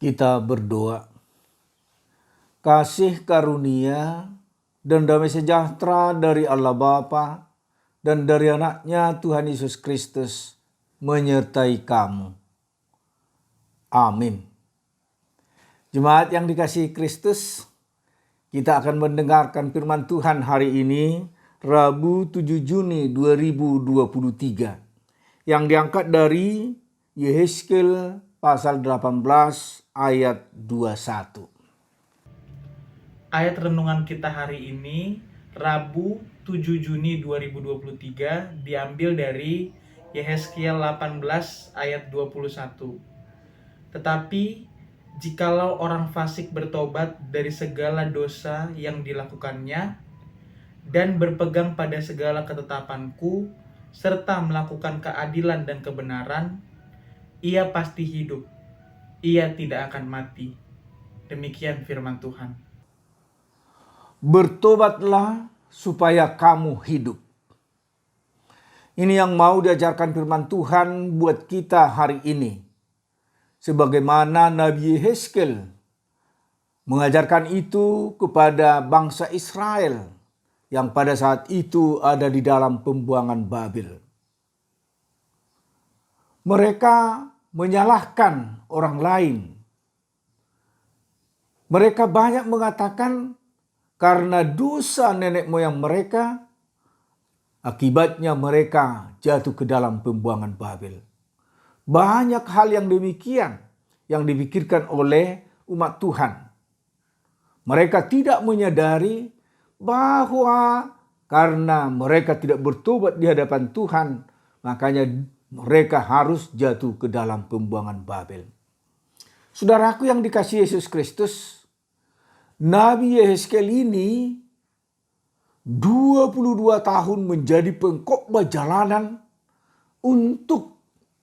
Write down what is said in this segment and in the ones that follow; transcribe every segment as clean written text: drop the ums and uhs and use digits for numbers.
Kita berdoa. Kasih karunia dan damai sejahtera dari Allah Bapa dan dari anaknya Tuhan Yesus Kristus menyertai kamu. Amin. Jemaat yang dikasihi Kristus, kita akan mendengarkan firman Tuhan hari ini, Rabu 7 Juni 2023, yang diangkat dari Yehezkiel pasal 18 ayat 21. Ayat renungan kita hari ini, Rabu 7 Juni 2023, diambil dari Yehezkiel 18 ayat 21. Tetapi, jikalau orang fasik bertobat dari segala dosa yang dilakukannya, dan berpegang pada segala ketetapanku, serta melakukan keadilan dan kebenaran, ia pasti hidup, ia tidak akan mati. Demikian firman Tuhan. Bertobatlah supaya kamu hidup. Ini yang mau diajarkan firman Tuhan buat kita hari ini. Sebagaimana Nabi Yehezkiel mengajarkan itu kepada bangsa Israel yang pada saat itu ada di dalam pembuangan Babel. Mereka menyalahkan orang lain. Mereka banyak mengatakan karena dosa nenek moyang mereka, akibatnya mereka jatuh ke dalam pembuangan Babel. Banyak hal yang demikian yang dipikirkan oleh umat Tuhan. Mereka tidak menyadari bahwa karena mereka tidak bertobat di hadapan Tuhan, makanya mereka harus jatuh ke dalam pembuangan Babel. Saudaraku yang dikasihi Yesus Kristus, Nabi Yehezkiel ini 22 tahun menjadi pengkhotbah jalanan untuk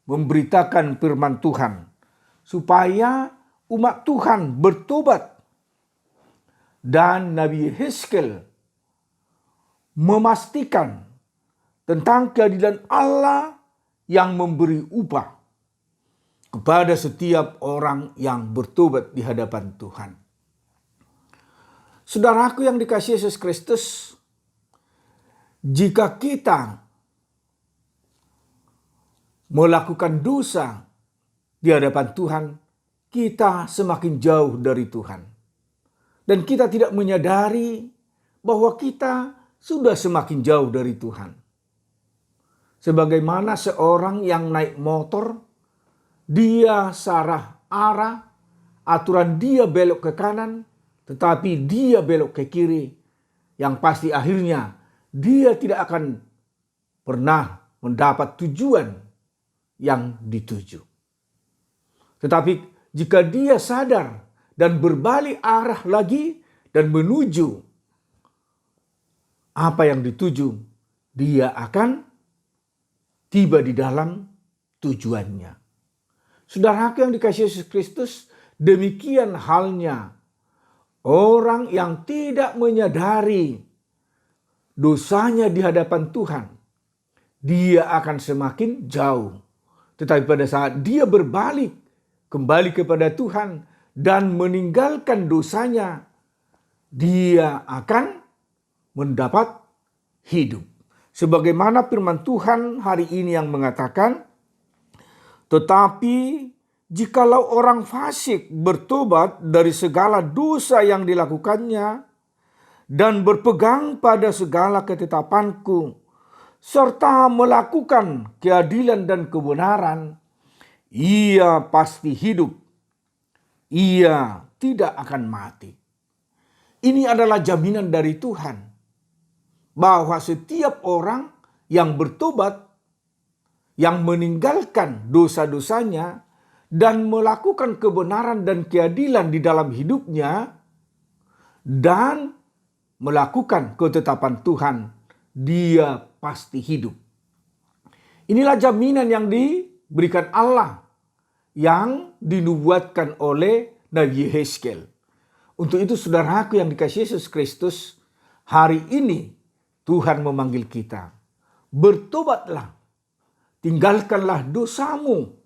memberitakan firman Tuhan supaya umat Tuhan bertobat. Dan Nabi Yehezkiel memastikan tentang keadilan Allah yang memberi upah kepada setiap orang yang bertobat di hadapan Tuhan. Saudaraku yang dikasihi Yesus Kristus, jika kita melakukan dosa di hadapan Tuhan, kita semakin jauh dari Tuhan. Dan kita tidak menyadari bahwa kita sudah semakin jauh dari Tuhan. Sebagaimana seorang yang naik motor, dia salah arah, aturan dia belok ke kanan, tetapi dia belok ke kiri, yang pasti akhirnya dia tidak akan pernah mendapat tujuan yang dituju. Tetapi jika dia sadar dan berbalik arah lagi dan menuju apa yang dituju, dia akan tiba di dalam tujuannya. Saudaraku yang dikasihi Yesus Kristus, demikian halnya orang yang tidak menyadari dosanya di hadapan Tuhan, dia akan semakin jauh. Tetapi pada saat dia berbalik kembali kepada Tuhan dan meninggalkan dosanya, dia akan mendapat hidup. Sebagaimana firman Tuhan hari ini yang mengatakan, tetapi jikalau orang fasik bertobat dari segala dosa yang dilakukannya dan berpegang pada segala ketetapanku, serta melakukan keadilan dan kebenaran, ia pasti hidup. Ia tidak akan mati. Ini adalah jaminan dari Tuhan bahwa setiap orang yang bertobat, yang meninggalkan dosa-dosanya dan melakukan kebenaran dan keadilan di dalam hidupnya dan melakukan ketetapan Tuhan, dia pasti hidup. Inilah jaminan yang diberikan Allah yang dinubuatkan oleh Nabi Yehezkiel. Untuk itu saudaraku yang dikasihi Yesus Kristus, hari ini Tuhan memanggil kita. Bertobatlah, tinggalkanlah dosamu,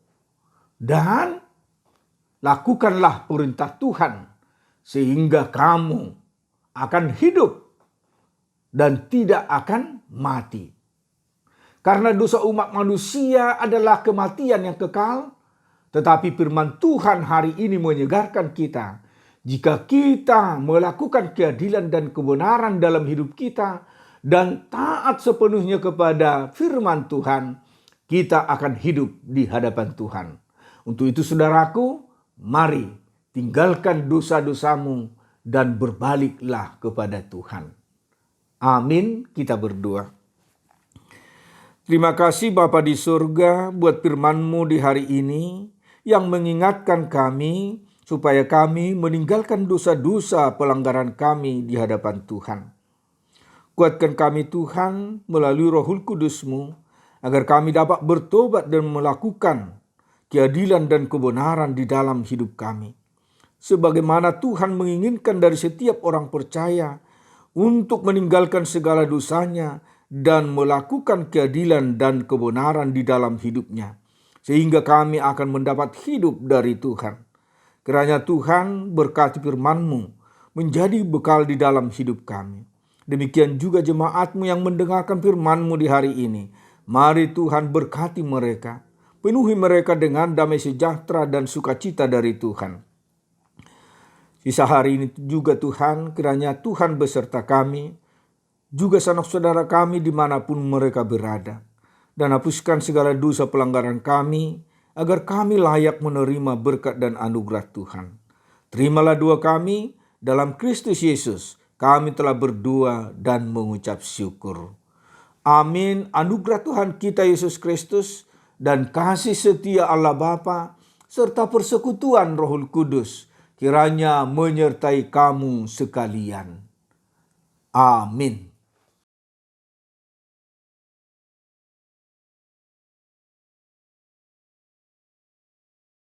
dan lakukanlah perintah Tuhan sehingga kamu akan hidup dan tidak akan mati. Karena dosa umat manusia adalah kematian yang kekal, tetapi firman Tuhan hari ini menyegarkan kita. Jika kita melakukan keadilan dan kebenaran dalam hidup kita dan taat sepenuhnya kepada firman Tuhan, kita akan hidup di hadapan Tuhan. Untuk itu saudaraku, mari tinggalkan dosa-dosamu dan berbaliklah kepada Tuhan. Amin, kita berdoa. Terima kasih Bapa di surga buat firman-Mu di hari ini yang mengingatkan kami supaya kami meninggalkan dosa-dosa pelanggaran kami di hadapan Tuhan. Kuatkan kami Tuhan melalui Roh Kudus-Mu agar kami dapat bertobat dan melakukan keadilan dan kebenaran di dalam hidup kami. Sebagaimana Tuhan menginginkan dari setiap orang percaya untuk meninggalkan segala dosanya dan melakukan keadilan dan kebenaran di dalam hidupnya, sehingga kami akan mendapat hidup dari Tuhan. Kiranya Tuhan berkati firman-Mu menjadi bekal di dalam hidup kami. Demikian juga jemaat-Mu yang mendengarkan firman-Mu di hari ini. Mari Tuhan berkati mereka, penuhi mereka dengan damai sejahtera dan sukacita dari Tuhan. Sisa hari ini juga Tuhan, kiranya Tuhan beserta kami, juga sanak saudara kami dimanapun mereka berada. Dan hapuskan segala dosa pelanggaran kami, agar kami layak menerima berkat dan anugerah Tuhan. Terimalah doa kami dalam Kristus Yesus. Kami telah berdoa dan mengucap syukur. Amin. Anugerah Tuhan kita Yesus Kristus dan kasih setia Allah Bapa serta persekutuan Roh Kudus kiranya menyertai kamu sekalian. Amin.